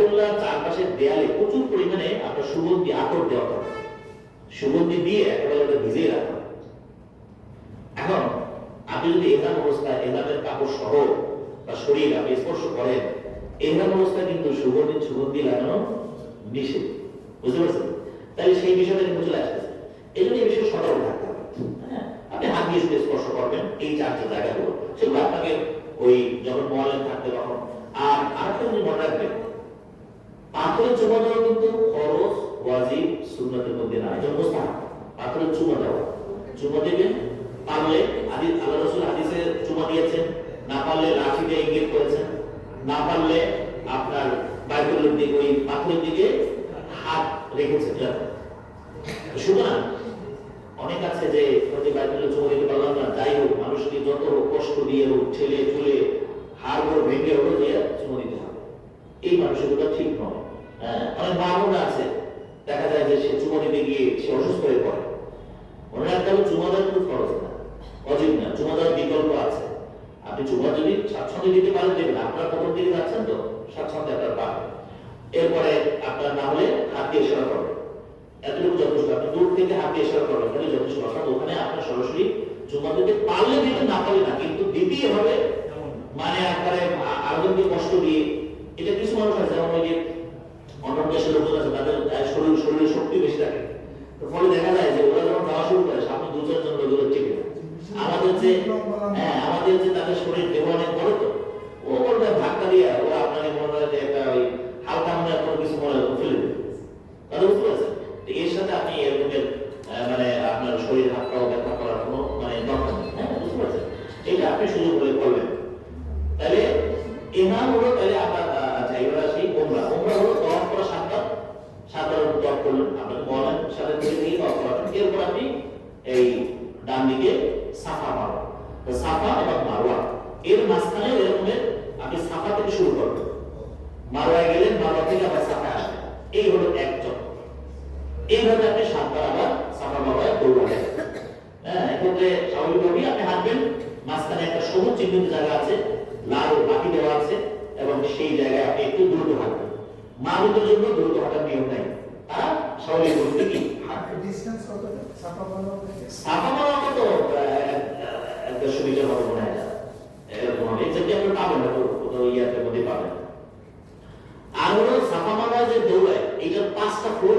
বাইতুল্লাহ চারপাশে দেয়ালে প্রচুর পরিমাণে আপনার সুগন্ধি আতর দেওয়া থাকে, সুগন্ধি দিয়ে একেবারে ওটা ভিজিয়ে রাখা। এখন আপনি যদি এহরাম অবস্থায় এহরামের কাপড় সহ বা শরীর আপনি স্পর্শ করেন, এহরাম অবস্থায় কিন্তু সুগন্ধি লাগানো নিষেধ, বুঝতে পারছেন? তাই সেই বিষয়টা কিন্তু চলে আসতেছে। এই জন্য এই বিষয়ে সতর্ক থাকতে হবে। হ্যাঁ, আপনি হাত দিয়ে শুধু স্পর্শ করবেন এই চারটি জায়গাগুলো, সেগুলো আপনাকে ওই যখন মোয়াল্লেম থাকবে তখন। আর আরেকটা জিনিস মনে রাখবেন, পাথরের চুমা দেওয়া কিন্তু ফরজ, ওয়াজিব, সুন্নতের মধ্যে না, এটা মুস্তাহাব। পাথরের চুমা দেওয়া, চুমা দিবেন পারলে, আল্লাহ রাসূল হাদিসে চুমা দিয়েছেন, না পারলে লাঠি দিয়ে ইঙ্গিত করেছেন, না পারলে আপনার বাইতুল্লাহর দিকে ওই পাথরের দিকে হাত রেখেছেন। সুতরাং অনেক আছে যে বাইতুল্লাহ চুমা দিতে পারলাম না, যাই হোক মানুষকে যত কষ্ট দিয়ে হোক, ছেলে চুলে হাড় গোড় ভেঙে হলো দিয়ে চুমা দিতে হবে, এই মানুষগুলো ঠিক নয়। অনেক মা-বোনরা আছে, দেখা যায় যে সে চুমা দিতে গিয়ে সে অসুস্থ হয়ে পড়ে। মনে রাখতে হবে চুমা দেওয়া কিন্তু ফরজ না, অজিব না, চুমা দেওয়ার বিকল্প আছে। আপনি চুমা যদি স্বাচ্ছন্দ্যে দিতে পারেন দেবেন, আপনার প্রথম দিকে যাচ্ছেন তো স্বাচ্ছন্দ্যে আপনার পাবেন। এরপরে আপনার না হলে হাত দিয়ে ইশারা করবেন, এতটুকু যথেষ্ট। আপনি দূর থেকে হাত দিয়ে ইশারা করবেন, তাহলে যথেষ্ট। অর্থাৎ ওখানে আপনার সরাসরি চুমা দিতে পারলে দিবেন, না পারলে না, কিন্তু দিতেই হবে। মানে আপনার আরেকজনকে কষ্ট দিয়ে, এটা কিছু মানুষ আছে যেমন ওই যে অন্য দেশের লোকজন আছে, তাদের শরীরে শক্তি বেশি থাকে, ফলে দেখা যায় যে ওরা যখন যাওয়া শুরু করে সামনে দু চারজন লোক টিকে যায়। আমাদের যে তাদের শরীর দেহ অনেক বড়, তো ও বলবে ধাক্কা দিয়ে ওরা আপনাকে মনে হয় যে একটা ওই হালকা মনে কোনো কিছু মনে ফেলে দেবে, তাহলে বুঝতে পারছেন? এর সাথে আপনি এরকমের মানে আপনার শরীর হাত পাও ব্যথা করার কোনো মানে দরকার নেই। হ্যাঁ, বুঝতে পারছেন? এটা আপনি সুযোগ বলে করবেন। তাহলে ইহরাম হলো, তাহলে আপনার আচ্ছা এবার আসি ওমরা। ওমরা হলো তওয়াফ করা সাতবার তওয়াফ করলেন, আপনার মোয়াল্লামের সাথে থেকে তওয়াফ করবেন। এরপর আপনি এই ডান দিকে সাফা মারওয়া, তো সাফা এবং মারওয়া এর মাঝখানে এরকমের আপনি সাফা থেকে শুরু করবেন, মারওয়ায় গেলেন, মারওয়া থেকে আবার সাফা আসবেন, এই হলো এক চক্র। এইভাবে আপনি সাতবার আবার সাফা মারওয়ায় দৌড়াবেন। হ্যাঁ, এক্ষেত্রে স্বাভাবিকভাবেই আপনি হাঁটবেন, মাঝখানে একটা সবুজ চিহ্নিত জায়গা আছে, লাল বাতি দেওয়া আছে, এবং সেই জায়গায় আপনি একটু দ্রুত হাঁটবেন। মানুষের জন্য দ্রুত হাঁটার নিয়ম নাই, তারা স্বাভাবিক গতিতে কি হাঁটবে। ডিসটেন্স কত সাফা মারওয়া তো 150 মিটার হবে মনে হয়, এরকম হবে। এক্স্যাক্টলি আপনি পাবেন না, কোথাও ইয়াতের মধ্যে পাবেন। আর হলো সাফা মারওয়া যে দৌড়ায়, এইটার 5টা ফ্লোর